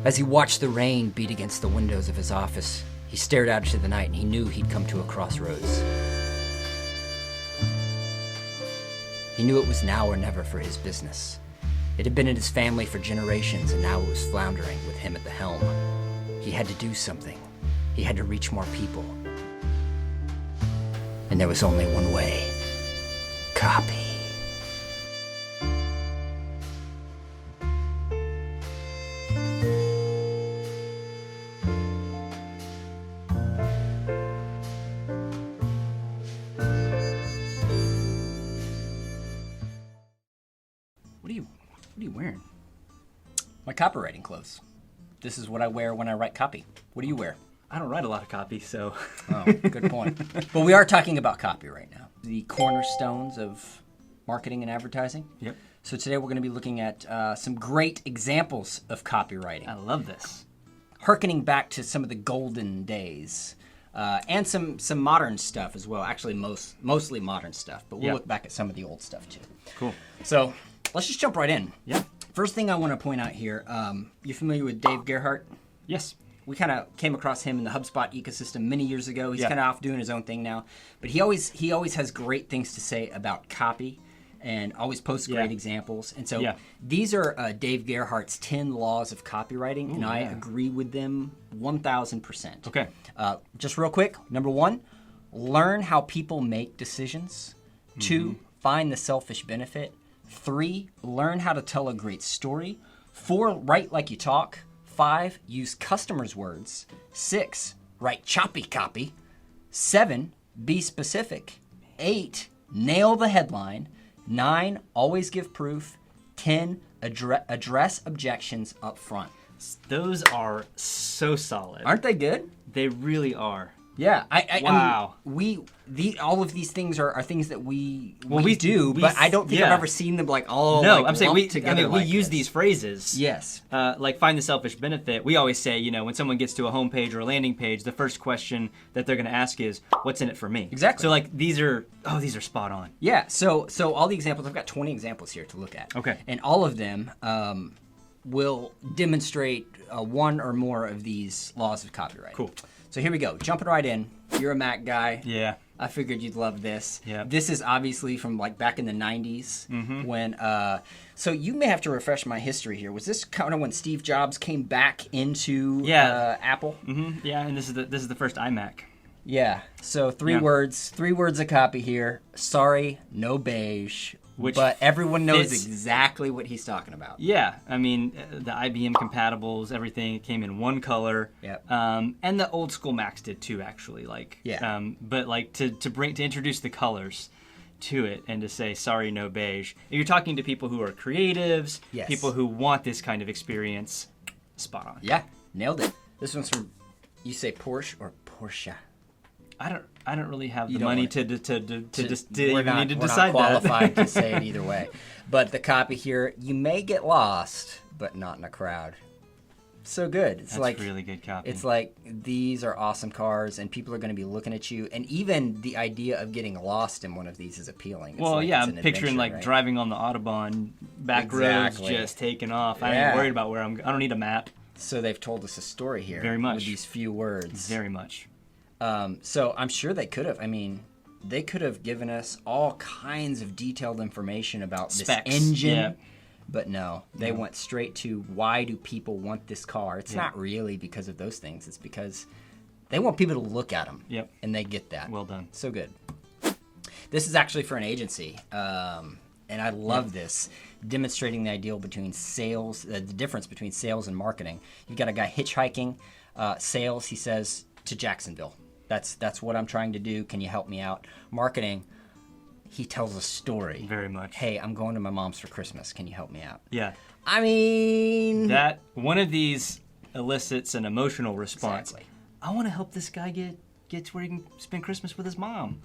As he watched the rain beat against the windows of his office, he stared out into the night and he knew he'd come to a crossroads. He knew it was now or never for his business. It had been in his family for generations, and now it was floundering with him at the helm. He had to do something. He had to reach more people. And there was only one way. Copy. What are you wearing? My copywriting clothes. This is what I wear when I write copy. What do you wear? I don't write a lot of copy, so... Oh, good point. But we are talking about copy right now. The cornerstones of marketing and advertising. Yep. So today we're going to be looking at some great examples of copywriting. I love this. Harkening back to some of the golden days. And some modern stuff as well. Actually, mostly modern stuff. But we'll look back at some of the old stuff too. Cool. So let's just jump right in. Yeah. First thing I want to point out here, you familiar with Dave Gerhardt? Yes. We kind of came across him in the HubSpot ecosystem many years ago. He's Yeah. kind of off doing his own thing now. But he always has great things to say about copy and always posts great examples. And so these are Dave Gerhardt's 10 laws of copywriting, and I agree with them 1,000%. Okay. Just real quick, number 1, learn how people make decisions. 2, find the selfish benefit. 3, learn how to tell a great story. 4, write like you talk. 5, use customers' words. 6, write choppy copy. 7, be specific. 8, nail the headline. 9, always give proof. 10, address objections up front. Those are so solid. Aren't they good? They really are. Yeah. Wow. I mean, all of these things are things that we do, but I don't think I've ever seen them I'm saying we use this. these phrases. Yes. Like find the selfish benefit. We always say, when someone gets to a homepage or a landing page, the first question that they're going to ask is, "What's in it for me?" Exactly. So these are spot on. Yeah. So all the examples, I've got 20 examples here to look at. Okay. And all of them will demonstrate one or more of these laws of copyright. Cool. So here we go. Jumping right in. You're a Mac guy. Yeah. I figured you'd love this. Yeah. This is obviously from back in the 90s when so you may have to refresh my history here. Was this kind of when Steve Jobs came back into Apple? Mm-hmm. Yeah, and this is the first iMac. Yeah. So three words of copy here. Sorry, no beige. But everyone knows exactly what he's talking about. Yeah, I mean, the IBM compatibles, everything came in one color. Yep. And the old school Macs did too, actually. But to introduce the colors to it and to say sorry, no beige. You're talking to people who are creatives, people who want this kind of experience. Spot on. Yeah, nailed it. This one's from, you say Porsche or Porsche? I don't really have the money to even need to decide we're not qualified to say it either way. But the copy here, you may get lost, but not in a crowd. So good. It's That's really good copy. It's like, these are awesome cars, and people are going to be looking at you. And even the idea of getting lost in one of these is appealing. I'm picturing driving on the Autobahn, back roads just taking off. I ain't worried about I don't need a map. So they've told us a story here. Very much. With these few words. Very much. So I'm sure they could have. I mean, they could have given us all kinds of detailed information about Specs, this engine. But no, they went straight to, why do people want this car? It's not really because of those things. It's because they want people to look at them. Yep. And they get that. Well done. So good. This is actually for an agency. And I love this, demonstrating the the difference between sales and marketing. You've got a guy hitchhiking sales, he says, to Jacksonville. That's what I'm trying to do. Can you help me out? Marketing, he tells a story. Very much. Hey, I'm going to my mom's for Christmas. Can you help me out? Yeah. I mean... that one of these elicits an emotional response. Exactly. I want to help this guy get to where he can spend Christmas with his mom.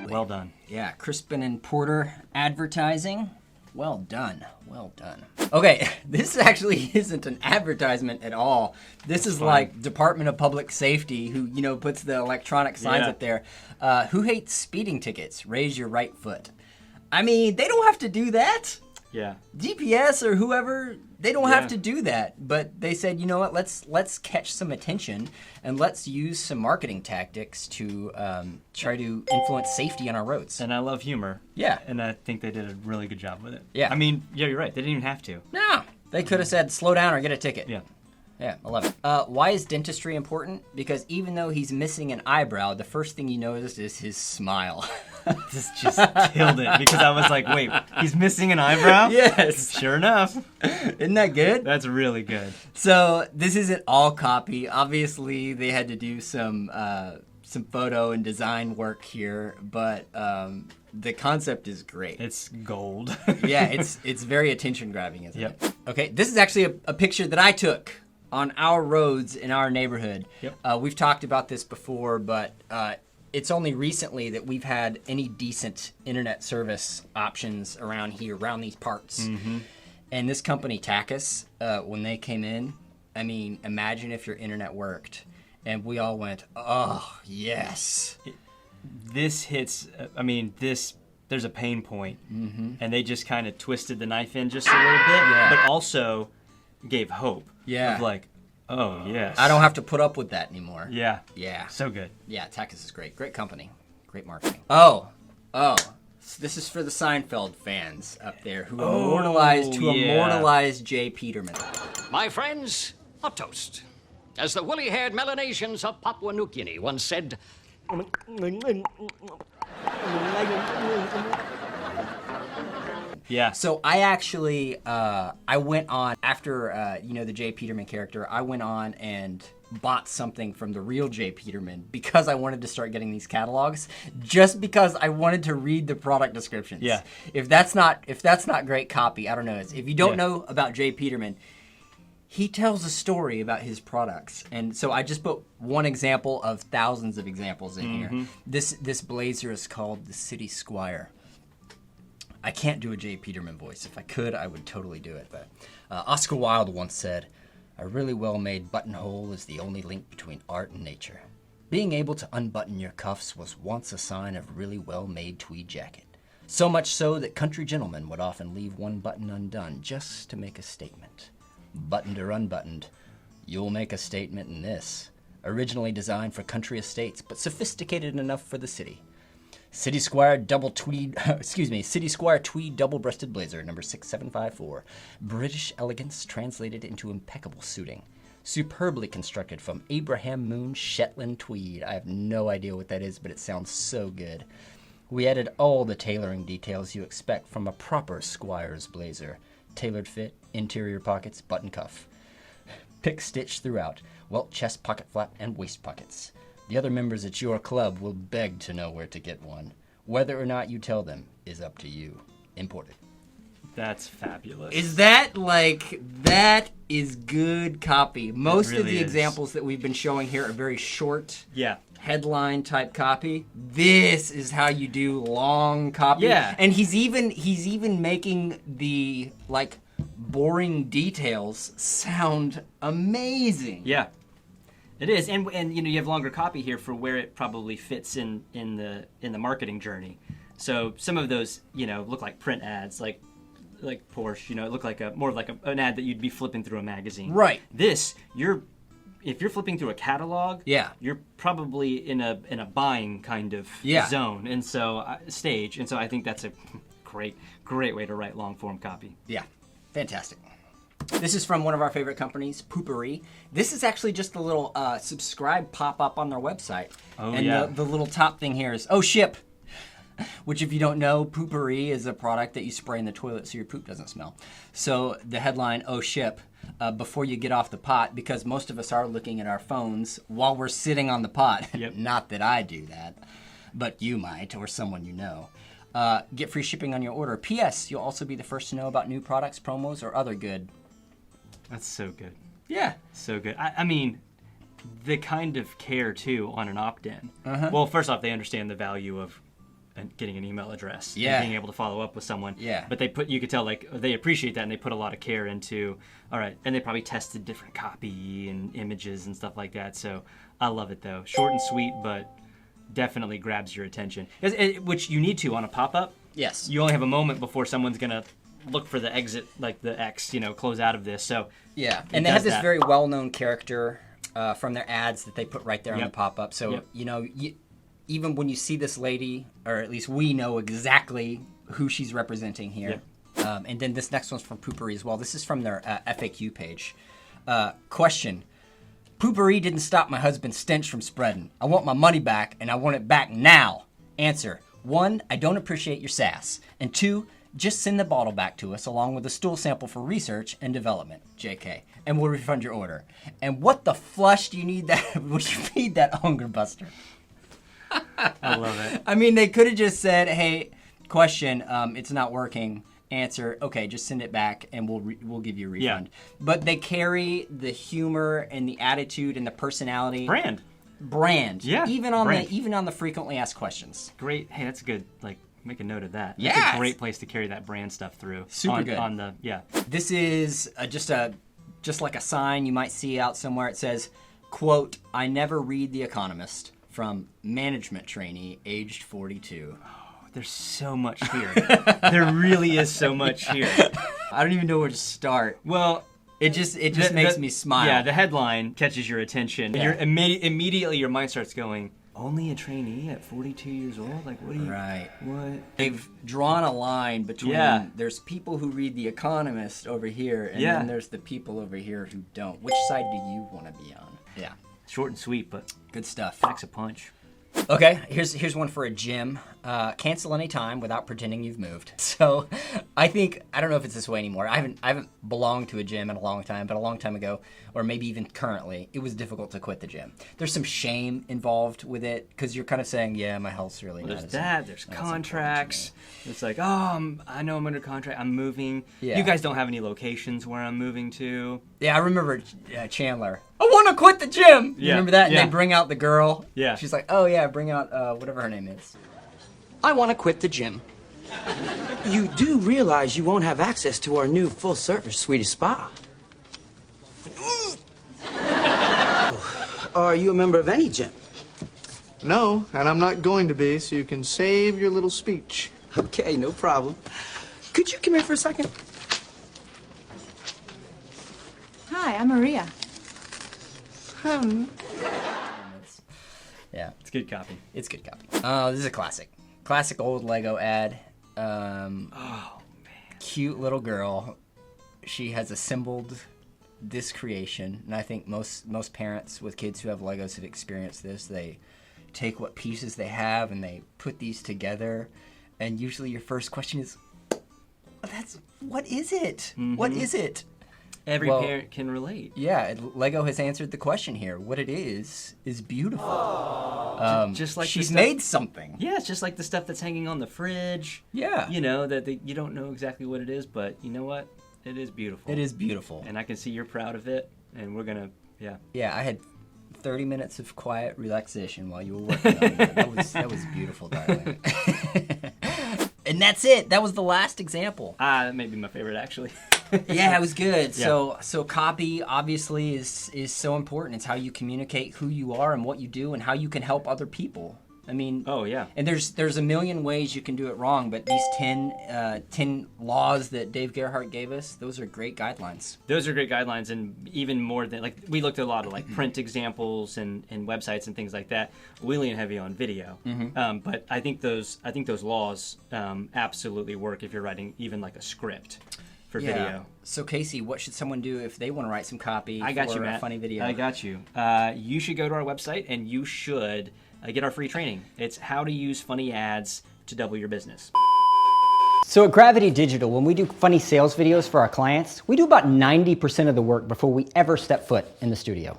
Well done. Yeah, Crispin and Porter advertising. Well done. Well done. Okay, this actually isn't an advertisement at all. This is like Department of Public Safety, who, you know, puts the electronic signs up there. Who hates speeding tickets? Raise your right foot. I mean, they don't have to do that. Yeah. DPS or whoever, they don't have to do that. But they said, you know what, let's catch some attention and let's use some marketing tactics to try to influence safety on our roads. And I love humor. Yeah. And I think they did a really good job with it. Yeah. I mean, yeah, you're right. They didn't even have to. No. They could have said, slow down or get a ticket. Yeah. Yeah, I love it. Why is dentistry important? Because even though he's missing an eyebrow, the first thing you notice is his smile. This just killed it because I was like, wait, he's missing an eyebrow? Yes. Sure enough. Isn't that good? That's really good. So this isn't all copy. Obviously, they had to do some photo and design work here, but the concept is great. It's gold. Yeah, it's very attention grabbing, isn't it? Okay, this is actually a picture that I took on our roads in our neighborhood. Yep. We've talked about this before, but it's only recently that we've had any decent internet service options around here, around these parts. Mm-hmm. And this company, Tachus, when they came in, I mean, imagine if your internet worked. And we all went, oh, yes. This hits, I mean, there's a pain point. Mm-hmm. And they just kind of twisted the knife in just a little bit, but also gave hope. Yeah. Of like, oh, yes. I don't have to put up with that anymore. Yeah. Yeah. So good. Yeah, Tachus is great. Great company. Great marketing. Oh. This is for the Seinfeld fans up there who immortalized J. Peterman. My friends, a toast. As the woolly-haired Melanesians of Papua New Guinea once said, yeah. So I actually, I went on, after, the J. Peterman character, I went on and bought something from the real J. Peterman because I wanted to start getting these catalogs, just because I wanted to read the product descriptions. Yeah. If that's not great copy, I don't know. If you don't know about J. Peterman, he tells a story about his products. And so I just put one example of thousands of examples in here. This blazer is called the City Squire. I can't do a J. Peterman voice. If I could, I would totally do it. But Oscar Wilde once said, "A really well-made buttonhole is the only link between art and nature. Being able to unbutton your cuffs was once a sign of really well-made tweed jacket. So much so that country gentlemen would often leave one button undone just to make a statement. Buttoned or unbuttoned, you'll make a statement in this. Originally designed for country estates, but sophisticated enough for the city. City Squire City Squire tweed double-breasted blazer, number 6754. British elegance translated into impeccable suiting. Superbly constructed from Abraham Moon Shetland tweed." I have no idea what that is, but it sounds so good. "We added all the tailoring details you expect from a proper squire's blazer. Tailored fit, interior pockets, button cuff. Pick stitch throughout, welt chest pocket flap, and waist pockets. The other members at your club will beg to know where to get one. Whether or not you tell them is up to you. Imported." That's fabulous. That is good copy. Most of the is. examples that we've been showing here are very short. Yeah. Headline type copy. This is how you do long copy. Yeah. And he's even making the boring details sound amazing. Yeah. It is, and you have longer copy here for where it probably fits in the marketing journey. So some of those look like print ads, like Porsche. It look like more of like an ad that you'd be flipping through a magazine. Right. This if you're flipping through a catalog, you're probably in a buying kind of zone, and so stage, and so I think that's a great way to write long form copy. Yeah, fantastic. This is from one of our favorite companies, Poo-Pourri. This is actually just a little subscribe pop-up on their website. Oh, and yeah. the little top thing here is, "Oh, ship." Which, if you don't know, Poo-Pourri is a product that you spray in the toilet so your poop doesn't smell. So the headline, "Oh, ship," before you get off the pot, because most of us are looking at our phones while we're sitting on the pot. Yep. Not that I do that, but you might, or someone you know. Get free shipping on your order. P.S. You'll also be the first to know about new products, promos, or other good. That's so good. Yeah. So good. I mean, the kind of care, too, on an opt-in. Uh-huh. Well, first off, they understand the value of getting an email address Yeah. and being able to follow up with someone. Yeah. But you could tell like they appreciate that and they put a lot of care into, all right, and they probably tested different copy and images and stuff like that. So I love it though. Short and sweet, but definitely grabs your attention. Which you need to on a pop-up. Yes. You only have a moment before someone's going to look for the exit, like the X, close out of this. So yeah, and they have this very well-known character from their ads that they put right there on the pop-up. So, even when you see this lady, or at least we know exactly who she's representing here. Yep. And then this next one's from Poo-Pourri as well. This is from their FAQ page. Question. Poo-Pourri didn't stop my husband's stench from spreading. I want my money back, and I want it back now. Answer. 1, I don't appreciate your sass. And 2, just send the bottle back to us along with a stool sample for research and development, JK, and we'll refund your order. And what the flush do you need that? Would you feed that hunger buster? I love it. I mean, they could have just said, "Hey, question, it's not working." Answer, okay, just send it back and we'll give you a refund. Yeah. But they carry the humor and the attitude and the personality. Brand. Yeah. Even on the frequently asked questions. Great. Hey, that's good. Like, make a note of that. Yeah. That's a great place to carry that brand stuff through. Super good. This is just like a sign you might see out somewhere. It says, quote, "I never read The Economist," from management trainee aged 42. There's so much here. There really is so much here. I don't even know where to start. Well, it just makes me smile. Yeah, the headline catches your attention. Yeah. Immediately your mind starts going, only a trainee at 42 years old? Like, what do you... Right. What? They've drawn a line between there's people who read The Economist over here, and then there's the people over here who don't. Which side do you want to be on? Yeah. Short and sweet, but good stuff. Packs a punch. Okay, here's one for a gym. Cancel any time without pretending you've moved. So, I don't know if it's this way anymore. I haven't belonged to a gym in a long time, but a long time ago, or maybe even currently, it was difficult to quit the gym. There's some shame involved with it because you're kind of saying, yeah, my health's really not. There's contracts. It's like, I know I'm under contract. I'm moving. Yeah. You guys don't have any locations where I'm moving to. Yeah, I remember Chandler. I want to quit the gym. You remember that? And they bring out the girl. Yeah. She's like, oh yeah, bring out whatever her name is. I want to quit the gym. You do realize you won't have access to our new full-service Swedish spa. Are you a member of any gym? No, and I'm not going to be, so you can save your little speech. Okay, no problem. Could you come here for a second? Hi, I'm Maria. Yeah. It's good copy. It's good copy. This is a classic. Classic old Lego ad. Oh, man. Cute little girl. She has assembled this creation, and I think most parents with kids who have Legos have experienced this. They take what pieces they have and they put these together, and usually your first question is, what is it? Mm-hmm. What is it? Every parent can relate. Yeah, Lego has answered the question here. What it is beautiful. Just like she's made something. Yeah, it's just like the stuff that's hanging on the fridge. Yeah. That you don't know exactly what it is, but you know what? It is beautiful. It is beautiful. And I can see you're proud of it, and we're going to, Yeah, I had 30 minutes of quiet relaxation while you were working on that. That was beautiful, darling. And that's it. That was the last example. That may be my favorite, actually. Yeah, it was good. Yeah. So copy obviously is so important. It's how you communicate who you are and what you do and how you can help other people. I mean, oh yeah. And there's a million ways you can do it wrong, but these 10 laws that Dave Gerhardt gave us, those are great guidelines. Those are great guidelines, and even more than like we looked at a lot of like print examples and websites and things like that. We lean heavy on video, but I think those laws absolutely work if you're writing even like a script for video. So Casey, what should someone do if they want to write some copy for a funny video? I got you. You should go to our website and you should get our free training. It's how to use funny ads to double your business. So at Gravity Digital, when we do funny sales videos for our clients, we do about 90% of the work before we ever step foot in the studio.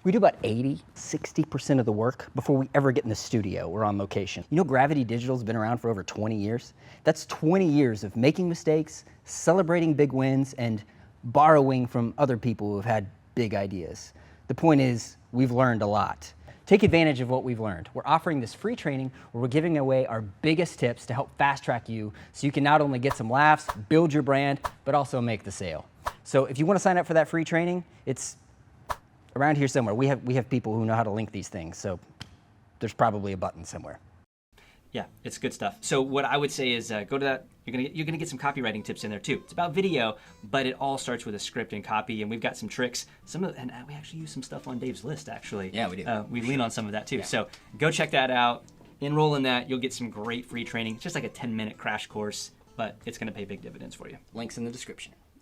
We do about 60% of the work before we ever get in the studio or on location. You know, Gravity Digital's been around for over 20 years. That's 20 years of making mistakes, celebrating big wins, and borrowing from other people who have had big ideas. The point is, we've learned a lot. Take advantage of what we've learned. We're offering this free training where we're giving away our biggest tips to help fast track you so you can not only get some laughs, build your brand, but also make the sale. So if you want to sign up for that free training, it's around here somewhere. We have people who know how to link these things, so there's probably a button somewhere. Yeah, it's good stuff. So what I would say is go to that. You're gonna get some copywriting tips in there too. It's about video, but it all starts with a script and copy, and we've got some tricks. And we actually use some stuff on Dave's list actually. Yeah, we do. We lean on some of that too. Yeah. So go check that out. Enroll in that. You'll get some great free training. It's just like a 10-minute crash course, but it's gonna pay big dividends for you. Links in the description.